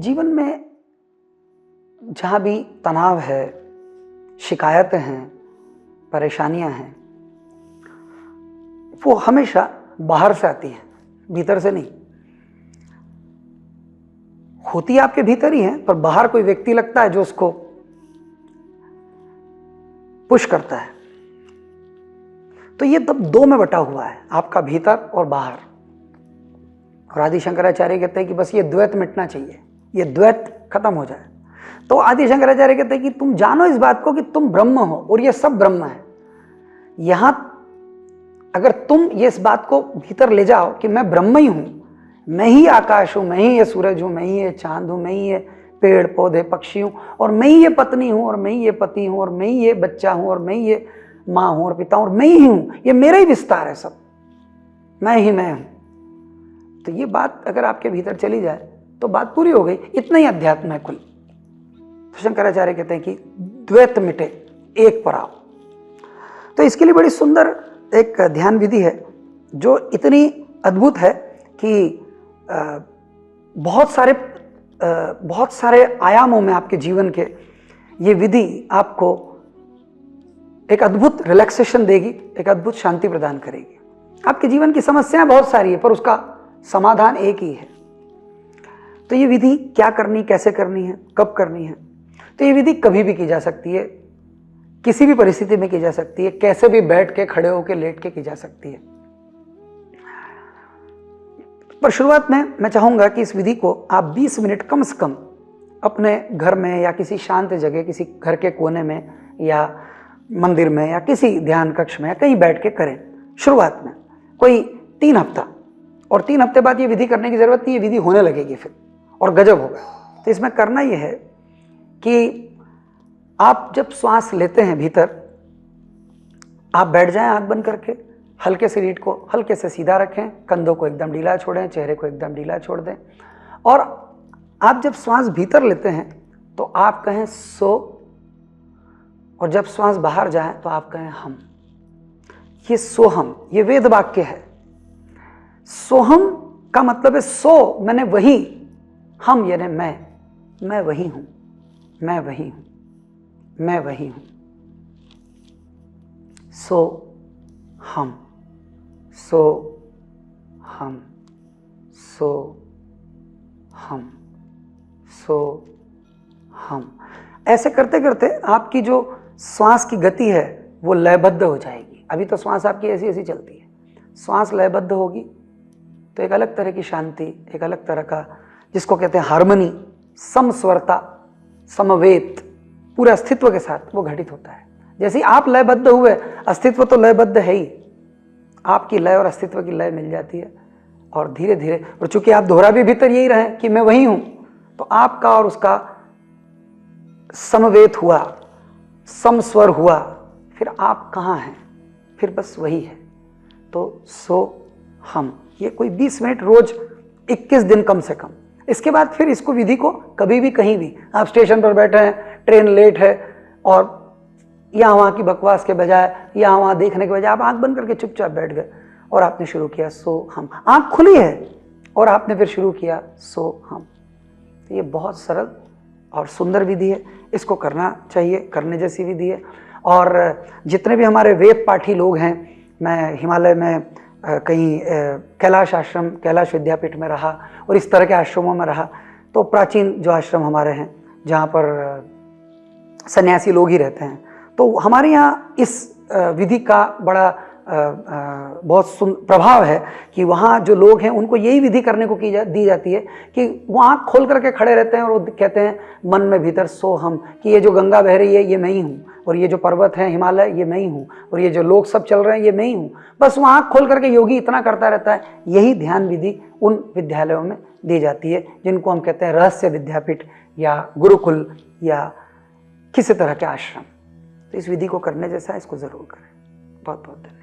जीवन में जहाँ भी तनाव है, शिकायतें हैं, परेशानियां हैं, वो हमेशा बाहर से आती हैं, भीतर से नहीं। होती आपके भीतर ही है, पर बाहर कोई व्यक्ति लगता है जो उसको पुश करता है। तो ये तब दो में बटा हुआ है, आपका भीतर और बाहर। और आदि शंकराचार्य कहते हैं कि बस ये द्वैत मिटना चाहिए, ये द्वैत खत्म हो जाए। तो आदि शंकराचार्य कहते हैं कि तुम जानो इस बात को कि तुम ब्रह्म हो और ये सब ब्रह्म है। यहां अगर तुम ये इस बात को भीतर ले जाओ कि मैं ब्रह्म ही हूं, मैं ही आकाश हूं, मैं ही ये सूरज हूं, मैं ही ये चांद हूं, मैं ही ये पेड़ पौधे पक्षी हूं, और मैं ही ये पत्नी हूं, और मैं ही ये पति हूं, और मैं ही ये बच्चा हूं, और मैं ही ये माँ हूं और पिता हूं, और मैं ही हूं, ये मेरा ही विस्तार है, सब मैं ही मैं हूं। तो ये बात अगर आपके भीतर चली जाए तो बात पूरी हो गई। इतना ही अध्यात्म है कुल। तो शंकराचार्य कहते हैं कि द्वैत मिटे, एक पर आओ। तो इसके लिए बड़ी सुंदर एक ध्यान विधि है जो इतनी अद्भुत है कि बहुत सारे आयामों में आपके जीवन के ये विधि आपको एक अद्भुत रिलैक्सेशन देगी, एक अद्भुत शांति प्रदान करेगी। आपके जीवन की समस्याएं बहुत सारी है, पर उसका समाधान एक ही है। तो ये विधि क्या करनी, कैसे करनी है, कब करनी है? तो ये विधि कभी भी की जा सकती है, किसी भी परिस्थिति में की जा सकती है, कैसे भी बैठ के, खड़े होके, लेट के की जा सकती है। पर शुरुआत में मैं चाहूंगा कि इस विधि को आप 20 मिनट कम से कम अपने घर में या किसी शांत जगह, किसी घर के कोने में या मंदिर में या किसी ध्यान कक्ष में या कहीं बैठ के करें। शुरुआत में कोई 3 हफ्ता, और 3 हफ्ते बाद ये विधि करने की जरूरत नहीं, ये विधि होने लगेगी फिर और गजब होगा। तो इसमें करना यह है कि आप जब श्वास लेते हैं भीतर, आप बैठ जाएं आंख बंद करके, हल्के से रीढ़ को हल्के से सीधा रखें, कंधों को एकदम ढीला छोड़ें, चेहरे को एकदम ढीला छोड़ दें। और आप जब श्वास भीतर लेते हैं तो आप कहें सो, और जब श्वास बाहर जाए तो आप कहें हम। ये सोहम, ये वेद वाक्य है। सोहम का मतलब है सो मैंने वही, हम यानी मैं वही हूं, मैं वही हूं, मैं वही हूं। सो हम, सो हम, सो हम, सो हम। ऐसे करते करते आपकी जो श्वास की गति है वो लयबद्ध हो जाएगी। अभी तो श्वास आपकी ऐसी ऐसी चलती है, श्वास लयबद्ध होगी तो एक अलग तरह की शांति, एक अलग तरह का, जिसको कहते हैं हार्मनी, समस्वरता, समवेत, पूरे अस्तित्व के साथ वो घटित होता है। जैसे आप लयबद्ध हुए, अस्तित्व तो लयबद्ध है ही, आपकी लय और अस्तित्व की लय मिल जाती है। और धीरे धीरे, और चूंकि आप दोहरा भी भीतर यही रहे कि मैं वही हूं, तो आपका और उसका समवेत हुआ, समस्वर हुआ, फिर आप कहाँ हैं? फिर बस वही है। तो सो हम, ये कोई 20 मिनट रोज 21 दिन कम से कम। इसके बाद फिर इसको विधि को कभी भी कहीं भी, आप स्टेशन पर बैठे हैं, ट्रेन लेट है, और यहाँ वहाँ की बकवास के बजाय, यहाँ वहाँ देखने के बजाय आप आंख बंद करके चुपचाप बैठ गए और आपने शुरू किया सो हम। आंख खुली है और आपने फिर शुरू किया सो हम। तो ये बहुत सरल और सुंदर विधि है, इसको करना चाहिए, करने जैसी विधि है। और जितने भी हमारे वेद पाठी लोग हैं, मैं हिमालय में कहीं कैलाश आश्रम, कैलाश विद्यापीठ में रहा और इस तरह के आश्रमों में रहा, तो प्राचीन जो आश्रम हमारे हैं जहाँ पर सन्यासी लोग ही रहते हैं, तो हमारे यहाँ इस विधि का बड़ा बहुत प्रभाव है कि वहाँ जो लोग हैं उनको यही विधि करने को दी जाती है कि वो आँख खोल करके खड़े रहते हैं और वो कहते हैं मन में भीतर सो हम, कि ये जो गंगा बह रही है ये मैं ही हूँ, और ये जो पर्वत है हिमालय ये मैं ही हूँ, और ये जो लोग सब चल रहे हैं ये मैं ही हूँ। बस वो आँख खोल करके योगी इतना करता रहता है। यही ध्यान विधि उन विद्यालयों में दी जाती है जिनको हम कहते हैं रहस्य विद्यापीठ या गुरुकुल या किसी तरह के आश्रम। तो इस विधि को करने जैसा, इसको जरूर करें। बहुत बहुत धन्यवाद।